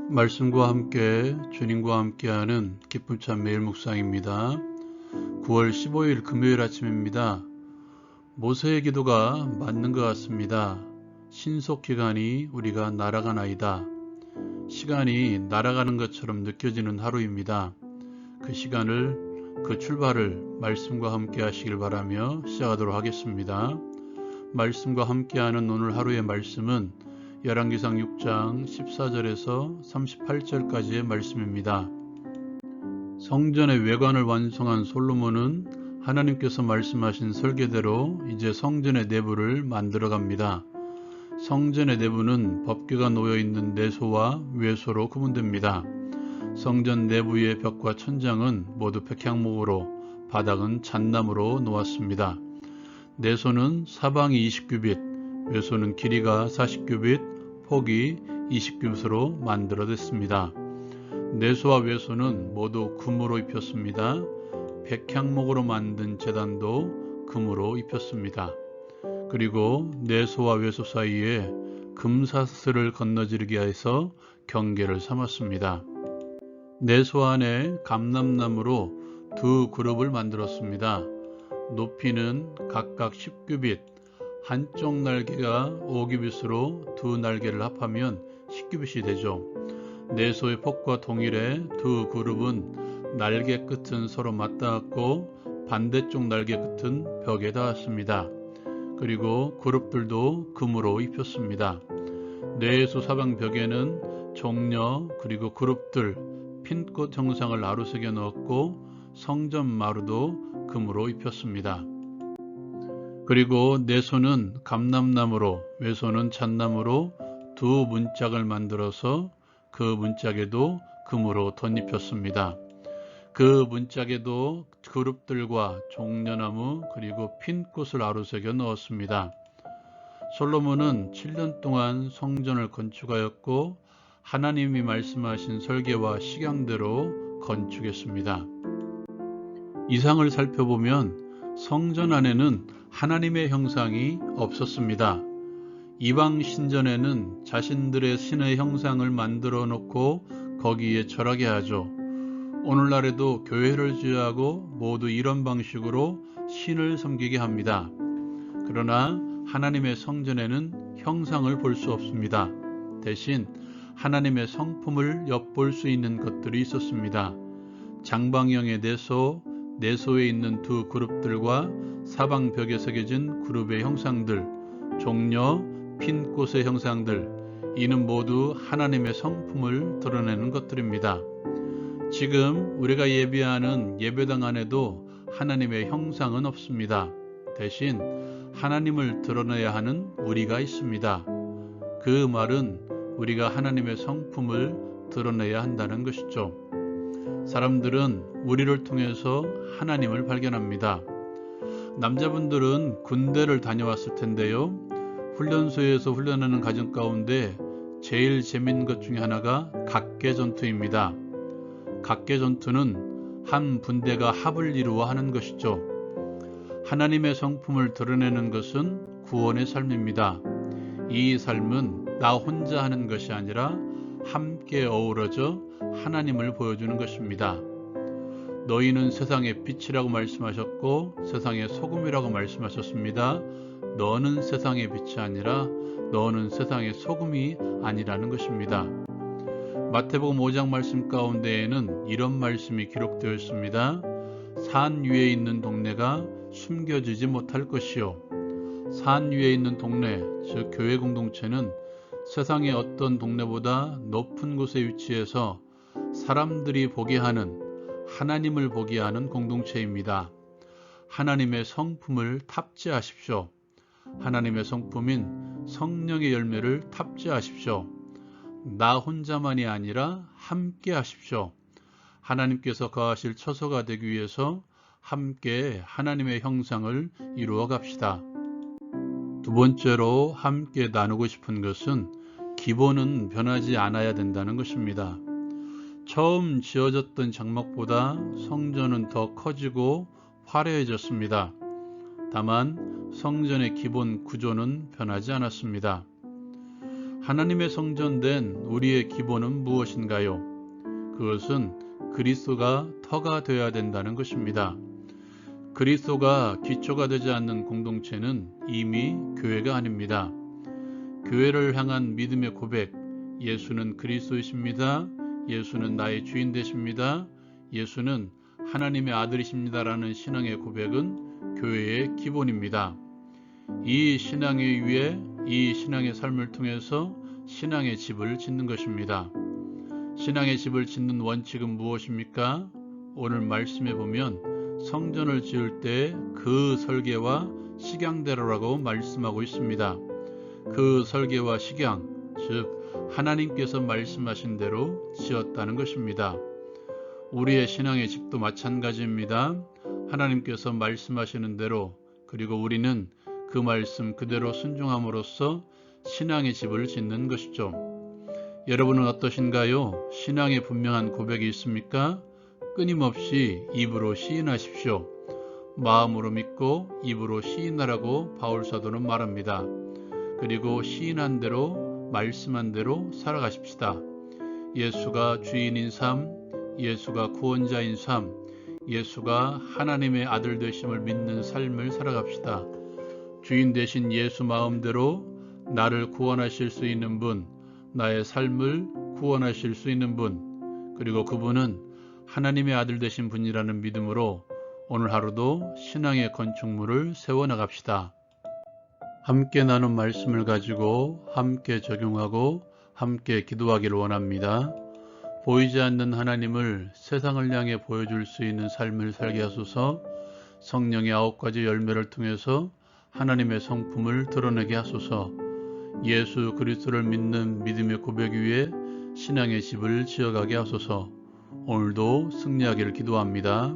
말씀과 함께 주님과 함께하는 기쁜 참 매일 묵상입니다. 9월 15일 금요일 아침입니다. 모세의 기도가 맞는 것 같습니다. 신속기간이 우리가 날아가나이다. 시간이 날아가는 것처럼 느껴지는 하루입니다. 그 시간을, 그 출발을 말씀과 함께 하시길 바라며 시작하도록 하겠습니다. 말씀과 함께하는 오늘 하루의 말씀은 열왕기상 6장 14절에서 38절까지의 말씀입니다. 성전의 외관을 완성한 솔로몬은 하나님께서 말씀하신 설계대로 이제 성전의 내부를 만들어 갑니다. 성전의 내부는 법궤가 놓여있는 내소와 외소로 구분됩니다. 성전 내부의 벽과 천장은 모두 백향목으로, 바닥은 잣나무로 놓았습니다. 내소는 사방이 20규빗, 외소는 길이가 40규빗, 폭이 20규빗으로 만들어졌습니다. 내소와 외소는 모두 금으로 입혔습니다. 백향목으로 만든 제단도 금으로 입혔습니다. 그리고 내소와 외소 사이에 금사슬을 건너지르게 해서 경계를 삼았습니다. 내소 안에 감람나무로 두 그룹을 만들었습니다. 높이는 각각 10규빗, 한쪽 날개가 5규빗으로 두 날개를 합하면 10규빗이 되죠. 내소의 폭과 동일해 두 그룹은 날개 끝은 서로 맞닿았고 반대쪽 날개 끝은 벽에 닿았습니다. 그리고 그룹들도 금으로 입혔습니다. 내소 사방 벽에는 종려 그리고 그룹들, 핀꽃 형상을 아루새겨 넣었고 성전 마루도 금으로 입혔습니다. 그리고 내소는 감람나무로, 외소는 잣나무로 두 문짝을 만들어서 그 문짝에도 금으로 덧입혔습니다. 그 문짝에도 그룹들과 종려나무 그리고 핀꽃을 아루새겨 넣었습니다. 솔로몬은 7년 동안 성전을 건축하였고 하나님이 말씀하신 설계와 식양대로 건축했습니다. 이상을 살펴보면 성전 안에는 하나님의 형상이 없었습니다. 이방 신전에는 자신들의 신의 형상을 만들어 놓고 거기에 절하게 하죠. 오늘날에도 교회를 주야하고 모두 이런 방식으로 신을 섬기게 합니다. 그러나 하나님의 성전에는 형상을 볼 수 없습니다. 대신 하나님의 성품을 엿볼 수 있는 것들이 있었습니다. 장방형의 내소, 내소에 있는 두 그룹들과 사방 벽에 새겨진 그룹의 형상들, 종려, 핀꽃의 형상들, 이는 모두 하나님의 성품을 드러내는 것들입니다. 지금 우리가 예배하는 예배당 안에도 하나님의 형상은 없습니다. 대신 하나님을 드러내야 하는 우리가 있습니다. 그 말은 우리가 하나님의 성품을 드러내야 한다는 것이죠. 사람들은 우리를 통해서 하나님을 발견합니다. 남자분들은 군대를 다녀왔을 텐데요. 훈련소에서 훈련하는 과정 가운데 제일 재밌는 것 중에 하나가 각계전투입니다. 각계전투는 한 분대가 합을 이루어 하는 것이죠. 하나님의 성품을 드러내는 것은 구원의 삶입니다. 이 삶은 나 혼자 하는 것이 아니라 함께 어우러져 하나님을 보여주는 것입니다. 너희는 세상의 빛이라고 말씀하셨고 세상의 소금이라고 말씀하셨습니다. 너는 세상의 빛이 아니라 너는 세상의 소금이 아니라는 것입니다. 마태복음 5장 말씀 가운데에는 이런 말씀이 기록되어 있습니다. 산 위에 있는 동네가 숨겨지지 못할 것이요. 산 위에 있는 동네, 즉 교회 공동체는 세상의 어떤 동네보다 높은 곳에 위치해서 사람들이 보게 하는, 하나님을 보게 하는 공동체입니다. 하나님의 성품을 탑재하십시오. 하나님의 성품인 성령의 열매를 탑재하십시오. 나 혼자만이 아니라 함께 하십시오. 하나님께서 거하실 처소가 되기 위해서 함께 하나님의 형상을 이루어 갑시다. 두 번째로 함께 나누고 싶은 것은 기본은 변하지 않아야 된다는 것입니다. 처음 지어졌던 장막보다 성전은 더 커지고 화려해졌습니다. 다만 성전의 기본 구조는 변하지 않았습니다. 하나님의 성전된 우리의 기본은 무엇인가요? 그것은 그리스도가 터가 되어야 된다는 것입니다. 그리스도가 기초가 되지 않는 공동체는 이미 교회가 아닙니다. 교회를 향한 믿음의 고백, 예수는 그리스도이십니다. 예수는 나의 주인 되십니다. 예수는 하나님의 아들이십니다라는 신앙의 고백은 교회의 기본입니다. 이 신앙의 위에 이 신앙의 삶을 통해서 신앙의 집을 짓는 것입니다. 신앙의 집을 짓는 원칙은 무엇입니까? 오늘 말씀해 보면 성전을 지을 때 그 설계와 식양대로라고 말씀하고 있습니다. 그 설계와 식양, 즉 하나님께서 말씀하신 대로 지었다는 것입니다. 우리의 신앙의 집도 마찬가지입니다. 하나님께서 말씀하시는 대로, 그리고 우리는 그 말씀 그대로 순종함으로써 신앙의 집을 짓는 것이죠. 여러분은 어떠신가요? 신앙의 분명한 고백이 있습니까? 끊임없이 입으로 시인하십시오. 마음으로 믿고 입으로 시인하라고 바울사도는 말합니다. 그리고 시인한 대로 말씀한 대로 살아가십시다. 예수가 주인인 삶, 예수가 구원자인 삶, 예수가 하나님의 아들 되심을 믿는 삶을 살아갑시다. 주인 되신 예수 마음대로 나를 구원하실 수 있는 분, 나의 삶을 구원하실 수 있는 분, 그리고 그분은 하나님의 아들 되신 분이라는 믿음으로 오늘 하루도 신앙의 건축물을 세워나갑시다. 함께 나눈 말씀을 가지고 함께 적용하고 함께 기도하기를 원합니다. 보이지 않는 하나님을 세상을 향해 보여줄 수 있는 삶을 살게 하소서. 성령의 9가지 열매를 통해서 하나님의 성품을 드러내게 하소서. 예수 그리스도를 믿는 믿음의 고백 위에 신앙의 집을 지어가게 하소서. 오늘도 승리하기를 기도합니다.